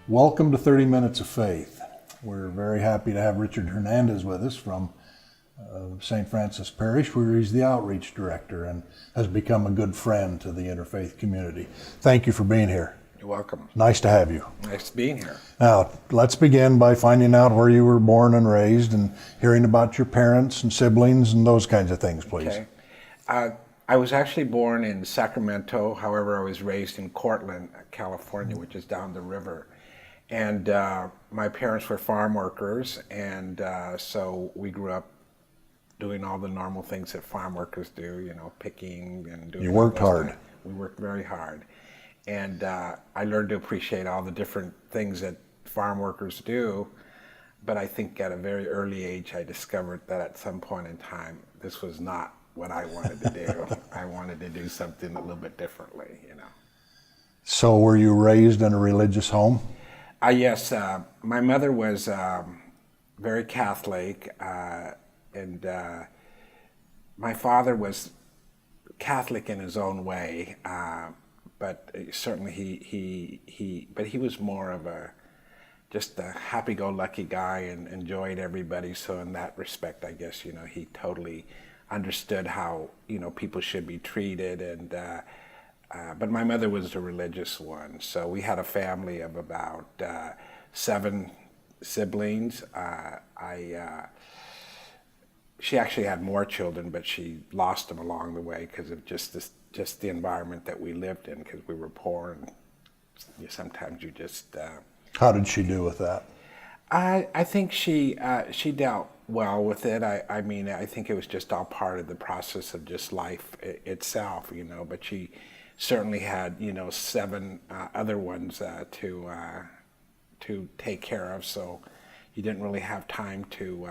Welcome to 30 Minutes of Faith. We're very happy to have Richard Hernandez with us from St. Francis Parish, where he's the outreach director and has become a good friend to the Interfaith community. Thank you for being here. You're welcome. Nice to have you. Nice being here. Now, let's begin by finding out where you were born and raised and hearing about your parents and siblings and those kinds of things, please. Okay. I was actually born in Sacramento. However, I was raised in Cortland, California, which is down the river. And my parents were farm workers, and so we grew up doing all the normal things that farm workers do, you know, picking and doing. You worked hard. We worked very hard. And I learned to appreciate all the different things that farm workers do. But I think at a very early age, I discovered that at some point in time, this was not what I wanted to do. I wanted to do something a little bit differently, you know. So were you raised in a religious home? Yes, my mother was very Catholic, and my father was Catholic in his own way, but certainly he was more of just a happy-go-lucky guy and enjoyed everybody. So in that respect, I guess, you know, he totally understood how, you know, people should be treated. And but my mother was the religious one. So we had a family of about 7 siblings. She actually had more children, but she lost them along the way because of just the environment that we lived in, because we were poor, and sometimes you just. How did she do with that? I think she dealt well with it. I mean, I think it was just all part of the process of just life itself, you know. But she certainly had, you know, 7 other ones to take care of, so you didn't really have time to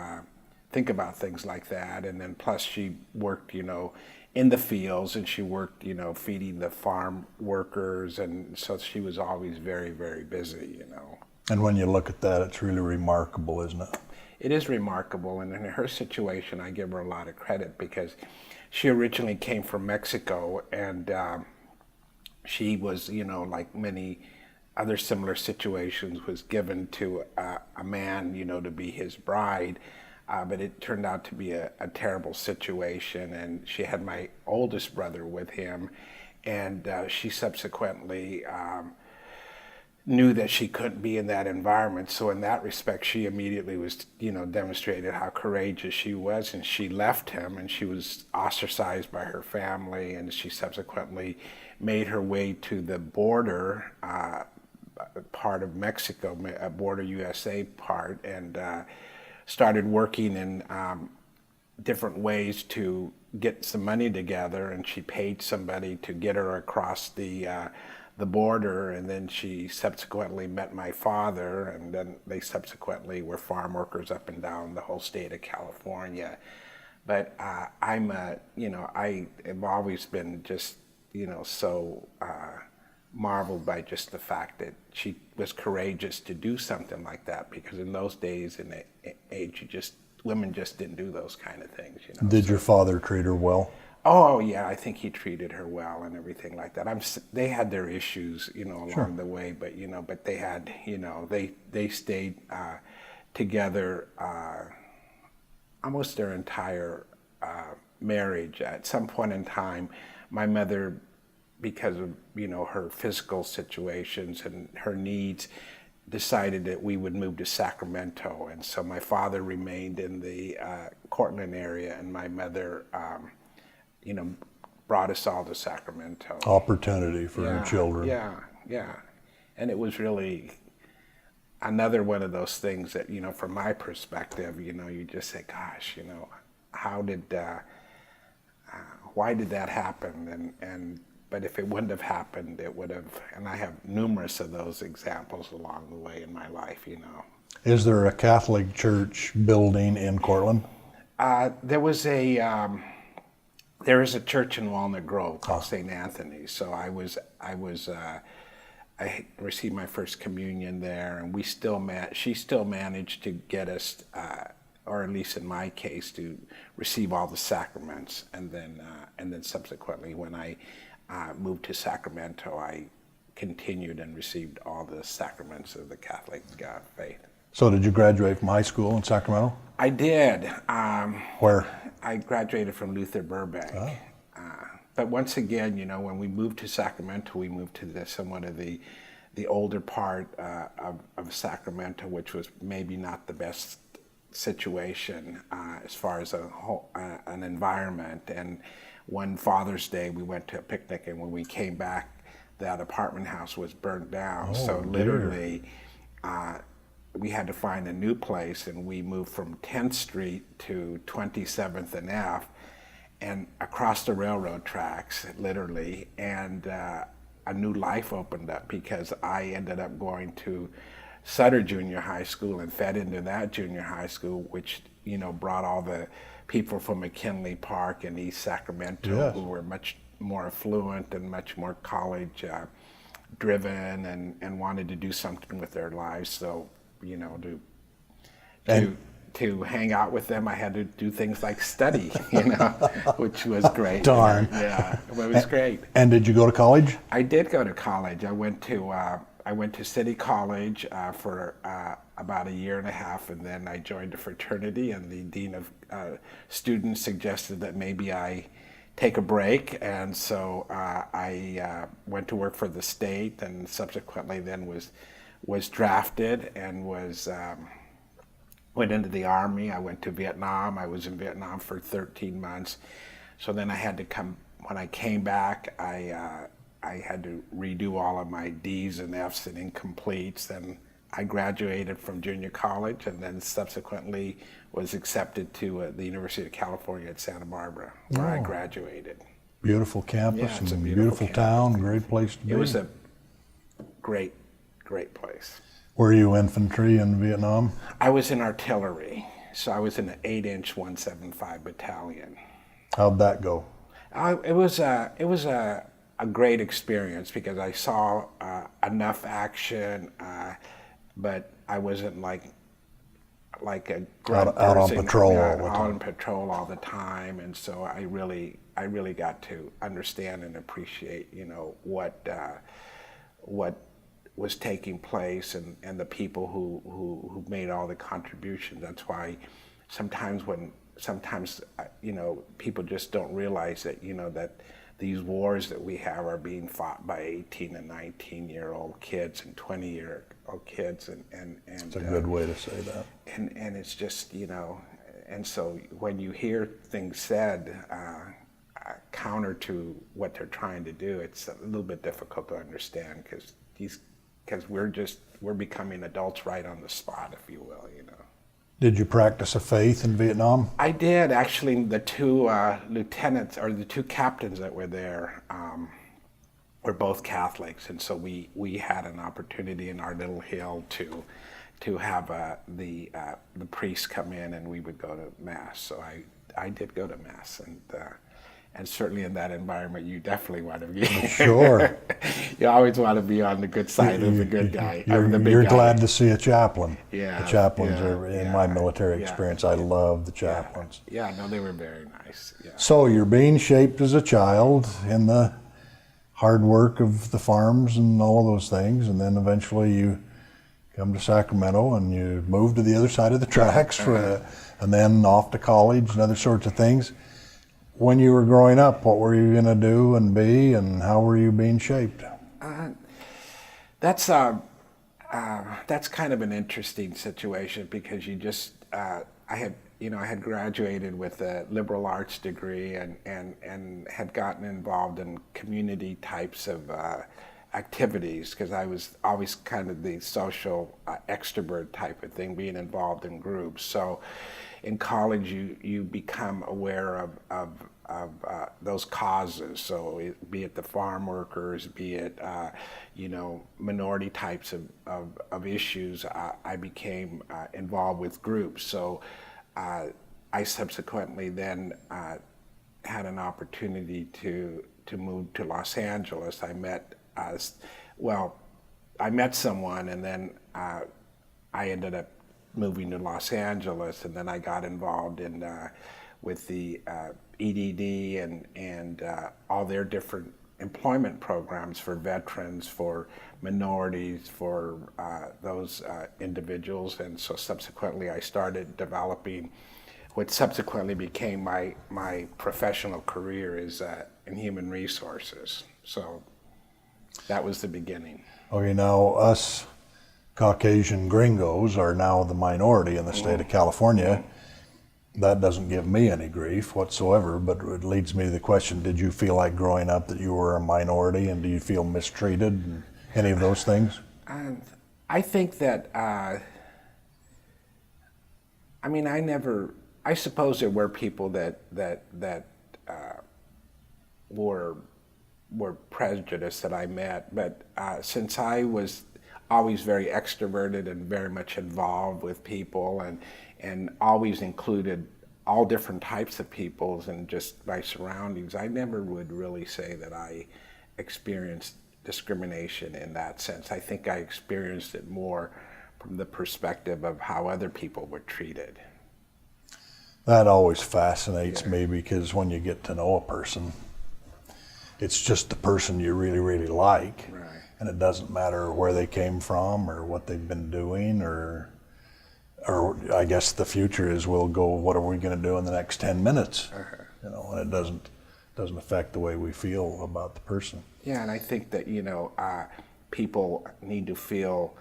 think about things like that. And then plus she worked, you know, in the fields, and she worked, you know, feeding the farm workers, and so she was always very, very busy, you know. And when you look at that, it's really remarkable, isn't it? It is remarkable, and in her situation, I give her a lot of credit, because she originally came from Mexico, and she was, you know, like many other similar situations, was given to a man, you know, to be his bride. But it turned out to be a terrible situation, and she had my oldest brother with him, and she subsequently knew that she couldn't be in that environment. So in that respect, she immediately was, you know, demonstrated how courageous she was, and she left him, and she was ostracized by her family, and she subsequently made her way to the border part of Mexico, border USA part, and started working in different ways to get some money together, and she paid somebody to get her across the border, and then she subsequently met my father, and then they subsequently were farm workers up and down the whole state of California. But you know, I have always been just, you know, so marveled by just the fact that she was courageous to do something like that, because in those days and age, women just didn't do those kind of things, you know. Did your father treat her well? Oh yeah, I think he treated her well and everything like that. They had their issues, you know, along Sure. the way, but you know, but they had, you know, they stayed together almost their entire marriage. At some point in time, my mother, because of, you know, her physical situations and her needs, decided that we would move to Sacramento, and so my father remained in the Cortland area, and my mother, you know, brought us all to Sacramento. Opportunity for her children. Yeah. And it was really another one of those things that, you know, from my perspective, you know, you just say, gosh, you know, why did that happen? But if it wouldn't have happened, it would have, and I have numerous of those examples along the way in my life, you know. Is there a Catholic church building in Cortland? There is a church in Walnut Grove called St. Anthony's. So I received my first communion there, and she still managed to get us, or at least in my case, to receive all the sacraments, and then subsequently when I moved to Sacramento, I continued and received all the sacraments of the Catholic faith. So did you graduate from high school in Sacramento? I did. Where? I graduated from Luther Burbank. But once again, when we moved to Sacramento, we moved to somewhat of the older part of Sacramento, which was maybe not the best situation as far as an environment. And one Father's Day, we went to a picnic, and when we came back, that apartment house was burnt down. So literally, we had to find a new place, and we moved from 10th Street to 27th and F, and across the railroad tracks, literally, and a new life opened up because I ended up going to Sutter Junior High School and fed into that junior high school, which brought all the people from McKinley Park and East Sacramento, yes, who were much more affluent and much more college driven and wanted to do something with their lives. So to hang out with them, I had to do things like study, which was great. Darn. Yeah, it was great. And did you go to college? I did go to college. I went to City College for about a year and a half, and then I joined a fraternity, and the dean of students suggested that maybe I take a break, and so I went to work for the state, and subsequently then was drafted and went into the Army. I went to Vietnam. I was in Vietnam for 13 months. So then I had to when I came back, I had to redo all of my D's and F's and incompletes. Then I graduated from junior college, and then subsequently was accepted to the University of California at Santa Barbara, where I graduated. Beautiful campus, Yeah, it's a and beautiful town, great place to be. It was a great place. Were you infantry in Vietnam? I was in artillery, so I was in an 8-inch 175 battalion. How'd that go? It was a great experience because I saw enough action, but I wasn't like a grunt out on person, patrol all the out time. on patrol all the time, and so I really got to understand and appreciate what was taking place and the people who made all the contributions. That's why sometimes people just don't realize that that these wars that we have are being fought by 18 and 19-year-old kids and 20-year-old kids, and It's a good way to say that. and it's just and so when you hear things said counter to what they're trying to do, it's a little bit difficult to understand because we're becoming adults right on the spot, if you will. Did you practice a faith in Vietnam? I did. Actually, the two lieutenants, or the two captains that were there, were both Catholics, and so we had an opportunity in our little hill to have the priest come in, and we would go to mass. So I did go to mass, and certainly in that environment, you definitely want to be. Sure. You always want to be on the good side of the good guy. You're glad to see a chaplain. Yeah. The chaplains are, in yeah, my military yeah, experience, I love the chaplains. Yeah, no, they were very nice. Yeah. So you're being shaped as a child in the hard work of the farms and all of those things, and then eventually you come to Sacramento and you move to the other side of the tracks and then off to college and other sorts of things. When you were growing up, what were you going to do and be, and how were you being shaped? That's kind of an interesting situation because you just I had graduated with a liberal arts degree and had gotten involved in community types of activities because I was always kind of the social extrovert type of thing, being involved in groups. So in college, you become aware of those causes. So be it the farm workers, be it minority types of issues, I became involved with groups. So I subsequently then had an opportunity to move to Los Angeles. I met someone, and then I ended up moving to Los Angeles, and then I got involved with the EDD and all their different employment programs for veterans, for minorities, for those individuals. And so subsequently I started developing what subsequently became my professional career is in human resources. So that was the beginning. Okay, now us Caucasian gringos are now the minority in the state of California. That doesn't give me any grief whatsoever, but it leads me to the question, did you feel like growing up that you were a minority, and do you feel mistreated and any of those things? I think that, I suppose there were people that were prejudiced that I met, but since I was always very extroverted and very much involved with people and always included all different types of peoples and just my surroundings, I never would really say that I experienced discrimination in that sense. I think I experienced it more from the perspective of how other people were treated. That always fascinates me, because when you get to know a person, it's just the person you really, really like. Right. And it doesn't matter where they came from or what they've been doing, or I guess the future is we'll go, what are we going to do in the next 10 minutes? You know, and it doesn't affect the way we feel about the person. Yeah, and I think that, people need to feel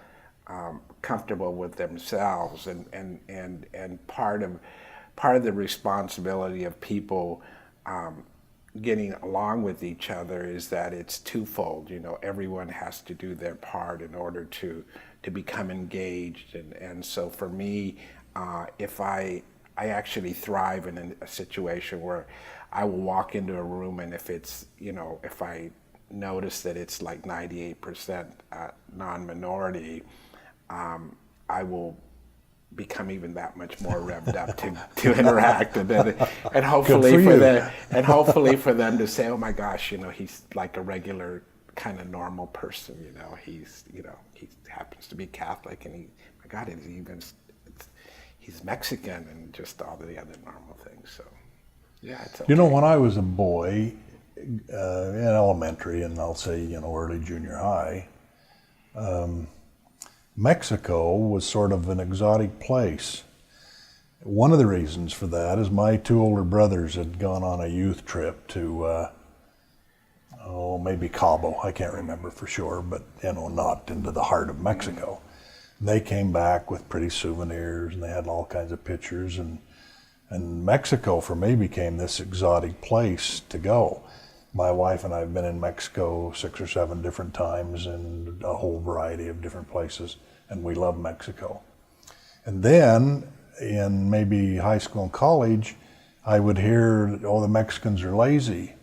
comfortable with themselves, and part of the responsibility of people getting along with each other is that it's twofold. Everyone has to do their part in order to become engaged, and so for me, if I actually thrive in a situation where I will walk into a room, and if it's, if I notice that it's like 98% non-minority, I will become even that much more revved up to interact, and hopefully for them to say, oh my gosh, he's like a regular kind of normal person, he happens to be Catholic, and my God, he's Mexican, and just all the other normal things. So yeah, it's okay. When I was a boy in elementary, and I'll say early junior high, Mexico was sort of an exotic place. One of the reasons for that is my two older brothers had gone on a youth trip to, maybe Cabo, I can't remember for sure, but not into the heart of Mexico. They came back with pretty souvenirs, and they had all kinds of pictures, and Mexico for me became this exotic place to go. My wife and I have been in Mexico 6 or 7 different times in a whole variety of different places, and we love Mexico. And then in maybe high school and college, I would hear, the Mexicans are lazy.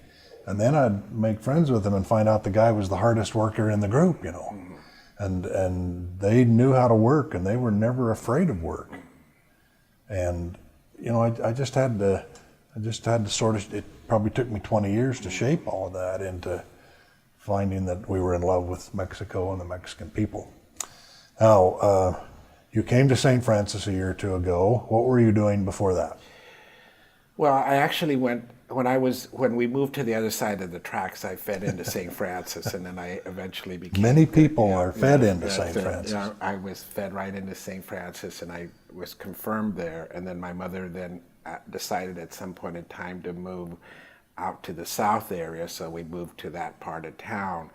And then I'd make friends with them and find out the guy was the hardest worker in the group, And they knew how to work, and they were never afraid of work. And, I just had to sort of, it probably took me 20 years to shape all of that into finding that we were in love with Mexico and the Mexican people. Now, you came to St. Francis a year or two ago. What were you doing before that? Well, I actually went, when we moved to the other side of the tracks, I fed into St. Francis, and then I eventually became... Many people are fed into St. Francis. I was fed right into St. Francis, and I was confirmed there, and then my mother then decided at some point in time to move out to the south area, so we moved to that part of town.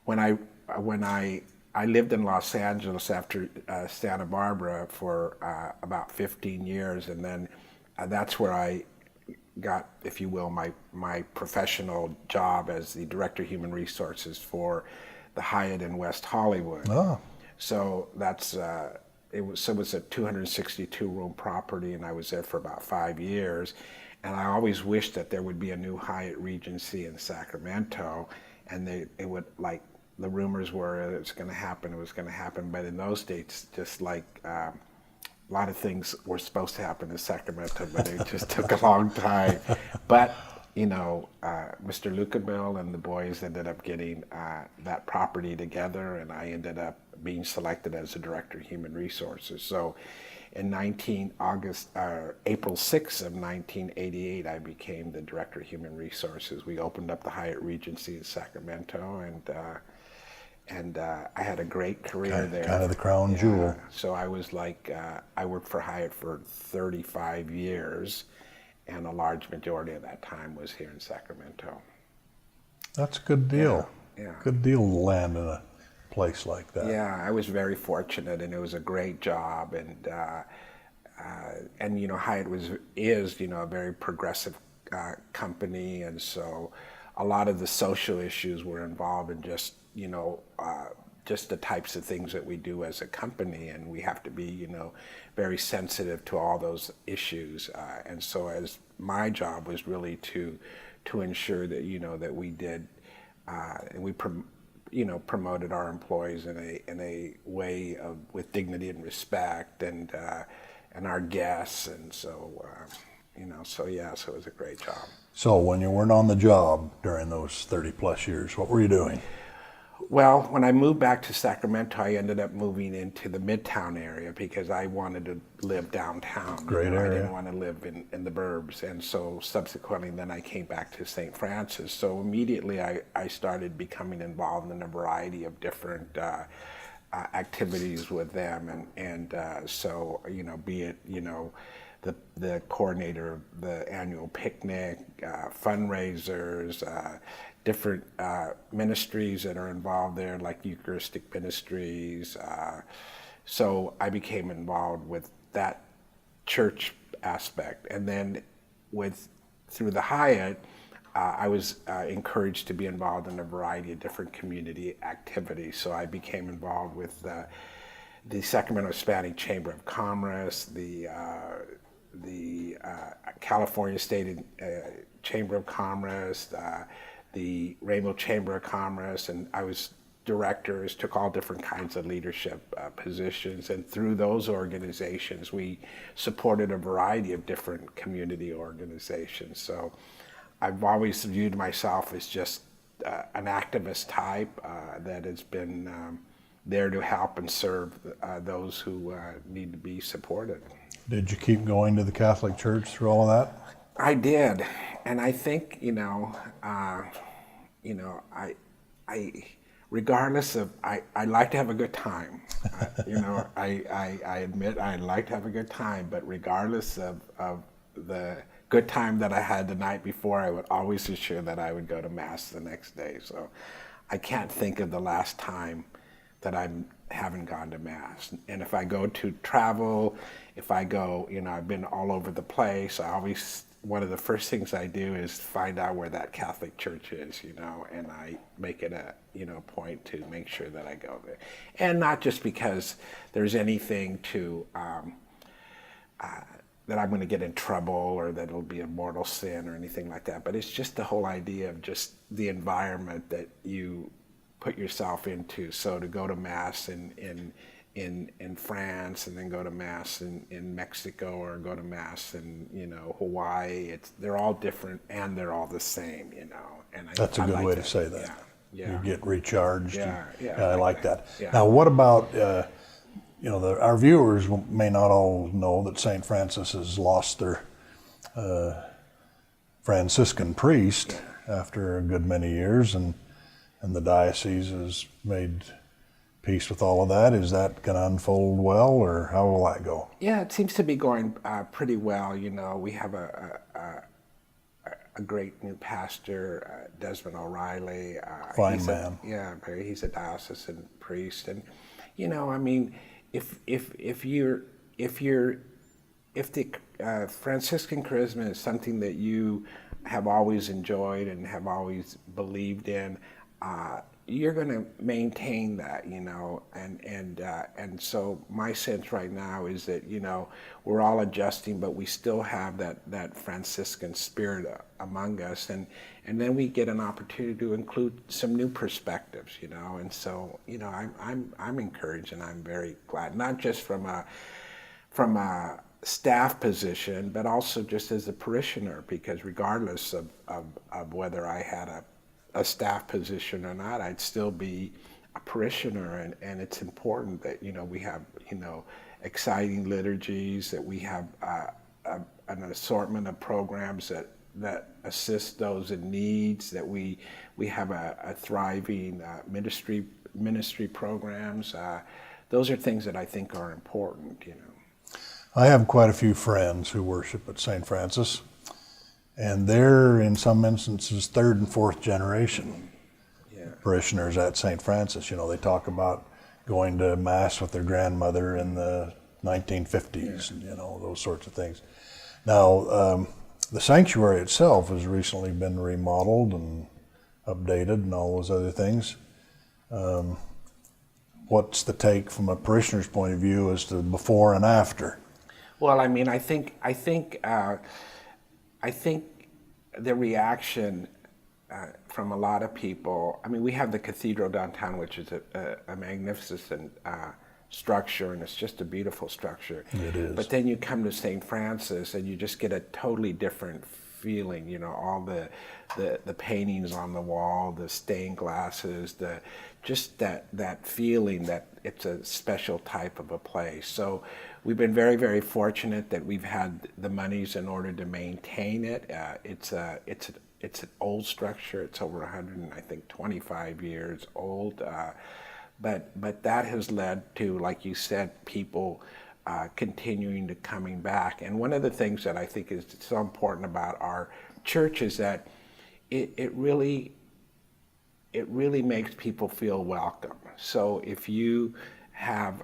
When I lived in Los Angeles after Santa Barbara for about 15 years, and then that's where I got, if you will, my professional job as the Director of Human Resources for the Hyatt in West Hollywood. Oh. So that's it was a 262-room property, and I was there for about 5 years. And I always wished that there would be a new Hyatt Regency in Sacramento, and it would, like, the rumors were it was going to happen, but in those days, just like a lot of things were supposed to happen in Sacramento, but it just took a long time. But Mr. Lucaville and the boys ended up getting that property together, and I ended up being selected as the Director of Human Resources. So in April 6th of 1988, I became the Director of Human Resources. We opened up the Hyatt Regency in Sacramento, and I had a great career there. Kind of the crown jewel. So I was I worked for Hyatt for 35 years, and a large majority of that time was here in Sacramento. That's a good deal. Yeah. Good deal to land in a place like that. Yeah, I was very fortunate, and it was a great job, and Hyatt is a very progressive company, and so a lot of the social issues were involved in just the types of things that we do as a company, and we have to be very sensitive to all those issues, and so as my job was really to ensure that that we did and we promoted our employees in a way with dignity and respect, and our guests, and so so it was a great job. So when you weren't on the job during those 30 plus years, what were you doing? Well, when I moved back to Sacramento, I ended up moving into the Midtown area because I wanted to live downtown. Great area. I didn't want to live in the burbs, and so subsequently then I came back to St. Francis. So immediately I started becoming involved in a variety of different activities with them, and so be it the coordinator of the annual picnic, fundraisers, different ministries that are involved there, like Eucharistic ministries. So I became involved with that church aspect, and then through the Hyatt, I was encouraged to be involved in a variety of different community activities. So I became involved with the Sacramento Hispanic Chamber of Commerce, the California State Chamber of Commerce, the Rainbow Chamber of Commerce, and I was directors, took all different kinds of leadership positions, and through those organizations we supported a variety of different community organizations. So I've always viewed myself as just an activist type that has been there to help and serve those who need to be supported. Did you keep going to the Catholic Church through all of that? I did, and I think I regardless of I like to have a good time. I admit I like to have a good time, but regardless of the good time that I had the night before, I would always ensure that I would go to Mass the next day. So I can't think of the last time that I haven't gone to Mass. And if I go to travel, if I go, I've been all over the place, one of the first things I do is find out where that Catholic church is, and I make it a point to make sure that I go there. And not just because there's anything to that I'm going to get in trouble or that it'll be a mortal sin or anything like that, but it's just the whole idea of just the environment that you put yourself into. So to go to Mass in France, and then go to Mass in Mexico, or go to Mass in Hawaii, they're all different and they're all the same, And That's a good way to say that. Yeah. You get recharged. I like that. Yeah. Now, what about our viewers may not all know that St. Francis has lost their Franciscan priest after a good many years, and the diocese has made peace with all of that. Is that going to unfold well, or how will that go? Yeah, it seems to be going pretty well. We have a great new pastor, Desmond O'Reilly. Fine man. He's a diocesan priest, and if the Franciscan charisma is something that you have always enjoyed and have always believed in, you're going to maintain that, and so my sense right now is that we're all adjusting, but we still have that Franciscan spirit among us, and then we get an opportunity to include some new perspectives, and so I'm encouraged, and I'm very glad, not just from a staff position, but also just as a parishioner, because regardless of whether I had a staff position or not, I'd still be a parishioner, and it's important that, we have, exciting liturgies, that we have an assortment of programs that assist those in needs, that we have a thriving ministry programs. Those are things that I think are important, I have quite a few friends who worship at St. Francis, and they're in some instances third and fourth generation parishioners at St. Francis. They talk about going to Mass with their grandmother in the 1950s, and those sorts of things. Now, the sanctuary itself has recently been remodeled and updated and all those other things. What's the take from a parishioner's point of view as to before and after? Well, I mean, I think the reaction from a lot of people. I mean, we have the cathedral downtown, which is a magnificent structure, and it's just a beautiful structure. It is. But then you come to St. Francis, and you just get a totally different feeling. All the paintings on the wall, the stained glasses, just that feeling that it's a special type of a place. So we've been very, very fortunate that we've had the monies in order to maintain it. It's an old structure. It's over 125 years old. But that has led to, like you said, people continuing to coming back. And one of the things that I think is so important about our church is that it really makes people feel welcome. So if you have,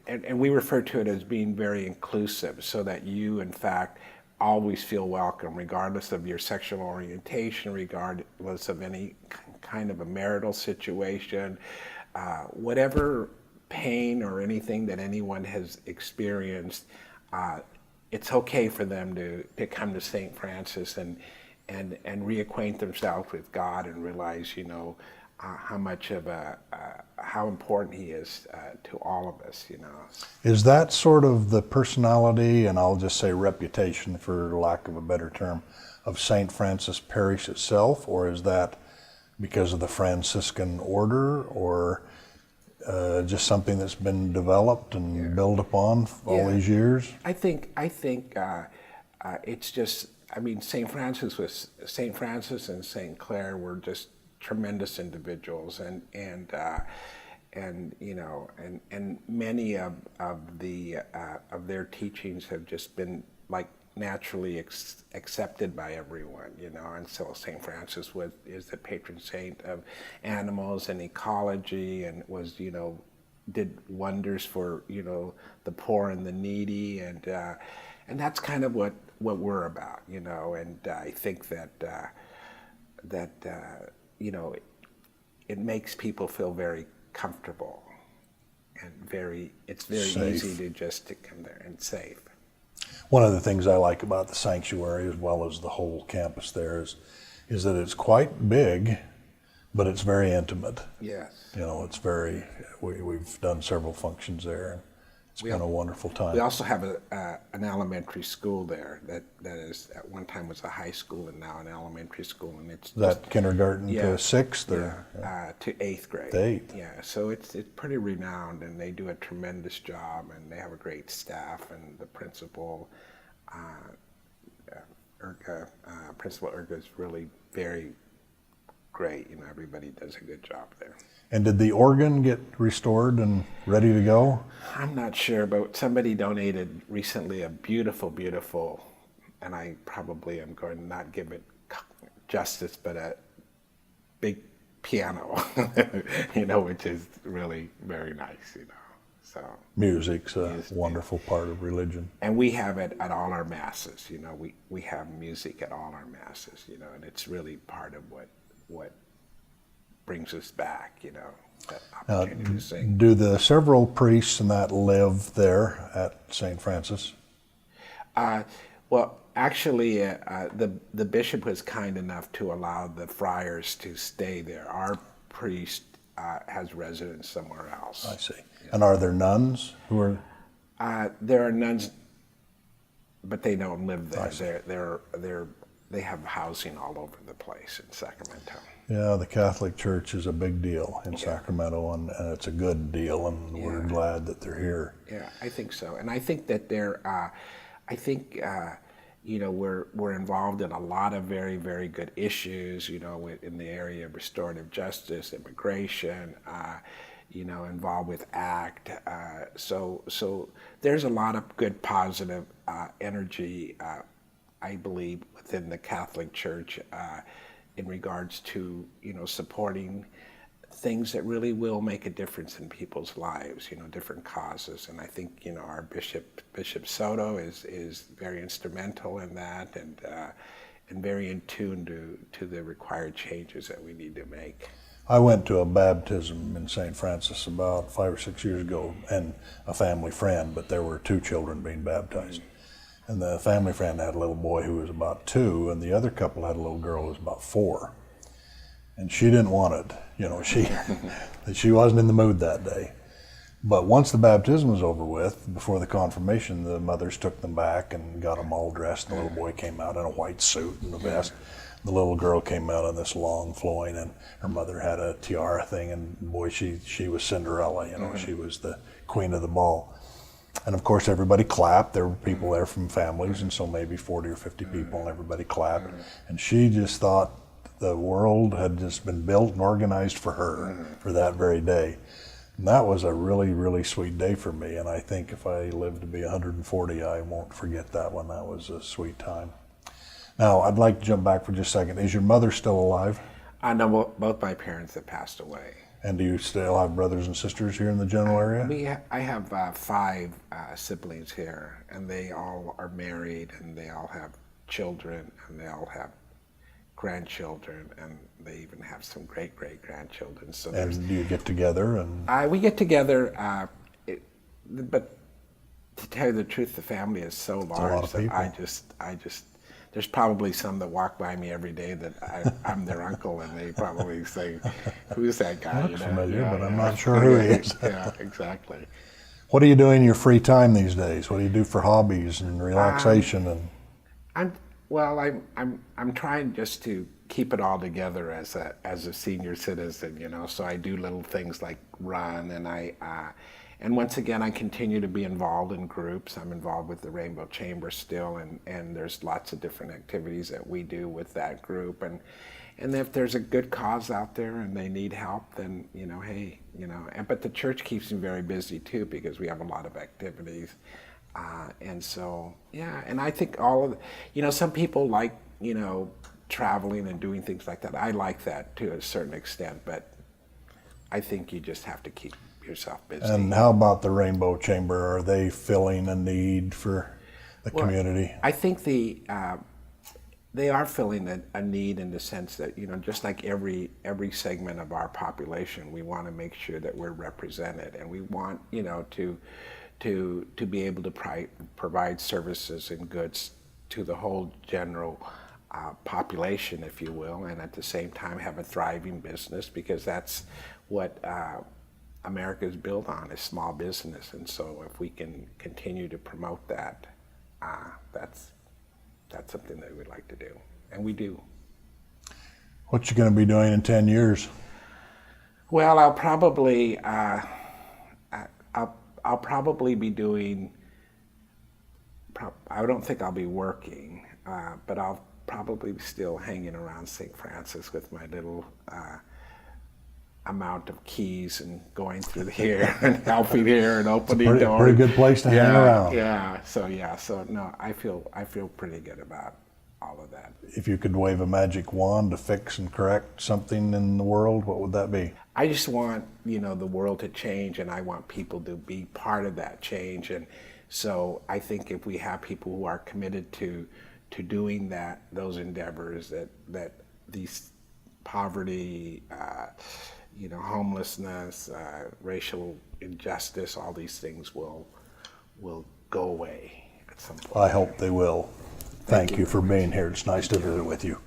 and we refer to it as being very inclusive, so that you, in fact, always feel welcome, regardless of your sexual orientation, regardless of any kind of a marital situation, whatever pain or anything that anyone has experienced, it's okay for them to come to St. Francis and reacquaint themselves with God and realize, how much of how important He is to all of us, Is that sort of the personality, and I'll just say reputation for lack of a better term, of St. Francis Parish itself, or is that because of the Franciscan order, or just something that's been developed and built upon all these years? I think it's just, I mean, St. Francis and St. Clare were just tremendous individuals, and many of their teachings have just been like naturally accepted by everyone, and so St. Francis is the patron saint of animals and ecology, and did wonders for the poor and the needy, and that's kind of what we're about, and I think that it makes people feel very comfortable, and it's very safe. easy to come there, and safe. One of the things I like about the sanctuary, as well as the whole campus there, is that it's quite big, but it's very intimate. Yes. It's very, we've done several functions there. It's been a wonderful time. We also have an elementary school there that is, at one time was a high school and now an elementary school, and it's that kindergarten to sixth, or to eighth grade. To eighth. Yeah, so it's pretty renowned, and they do a tremendous job, and they have a great staff, and the principal, Principal Urga, is really very great. Everybody does a good job there. And did the organ get restored and ready to go? I'm not sure, but somebody donated recently a beautiful, and I probably am going to not give it justice, but a big piano, which is really very nice, So music's a wonderful part of religion. And we have it at all our masses, we have music at all our masses, and it's really part of what brings us back, that opportunity to sing. Do the several priests and that live there at St. Francis? Well, actually, the bishop was kind enough to allow the friars to stay there. Our priest has residence somewhere else. I see. And are there nuns who are? There are nuns, but they don't live I there. see. They have housing all over the place in Sacramento. Yeah, the Catholic Church is a big deal in Sacramento, and it's a good deal, and we're glad that they're here. Yeah, I think so, and I think that we're involved in a lot of very, very good issues. In the area of restorative justice, immigration. Involved with ACT. So there's a lot of good, positive energy. I believe within the Catholic Church in regards to supporting things that really will make a difference in people's lives, different causes. And I think our Bishop Soto is very instrumental in that, and very in tune to the required changes that we need to make. I went to a baptism in St. Francis about 5 or 6 years ago, and a family friend, but there were 2 children being baptized. And the family friend had a little boy who was about 2, and the other couple had a little girl who was about 4. And she didn't want it. She wasn't in the mood that day. But once the baptism was over with, before the confirmation, the mothers took them back and got them all dressed. The little boy came out in a white suit and a vest. The little girl came out in this long flowing, and her mother had a tiara thing, and boy, she was Cinderella, she was the queen of the ball. And of course, everybody clapped. There were people there from families, and so maybe 40 or 50 people, and everybody clapped. And she just thought the world had just been built and organized for her for that very day. And that was a really, really sweet day for me. And I think if I live to be 140, I won't forget that one. That was a sweet time. Now, I'd like to jump back for just a second. Is your mother still alive? No, both my parents have passed away. And do you still have brothers and sisters here in the general area? I have 5 siblings here, and they all are married, and they all have children, and they all have grandchildren, and they even have some great-great-grandchildren. So and do you get together? And we get together, but to tell you the truth, the family is so large that I just there's probably some that walk by me every day that I'm their uncle, and they probably say, "Who's that guy?" Looks familiar, but I'm not sure who he is. Yeah, exactly. What do you do in your free time these days? What do you do for hobbies and relaxation? I'm trying just to keep it all together as a senior citizen, So I do little things like run, and once again, I continue to be involved in groups. I'm involved with the Rainbow Chamber still, and there's lots of different activities that we do with that group. And if there's a good cause out there and they need help, then, hey, but the church keeps me very busy too, because we have a lot of activities. And so, and I think some people like, traveling and doing things like that. I like that to a certain extent, but I think you just have to keep yourself busy. And how about the Rainbow Chamber? Are they filling a need for the community? I think they are filling a need in the sense that, just like every segment of our population, we want to make sure that we're represented, and we want, to be able to provide services and goods to the whole general population, if you will, and at the same time have a thriving business, because that's what America is built on, is small business. And so if we can continue to promote that, that's something that we'd like to do, and we do. What you going to be doing in 10 years? Well, I'll probably be doing, I don't think I'll be working, but I'll probably be still hanging around St. Francis with my little amount of keys and going through here and helping here and opening doors. Pretty good place to hang around. So no, I feel pretty good about all of that. If you could wave a magic wand to fix and correct something in the world, what would that be? I just want, the world to change, and I want people to be part of that change. And so I think if we have people who are committed to doing those endeavors, that these poverty, homelessness, racial injustice, all these things will go away at some point. I hope they will. Thank you for being here. It's nice to visit with you.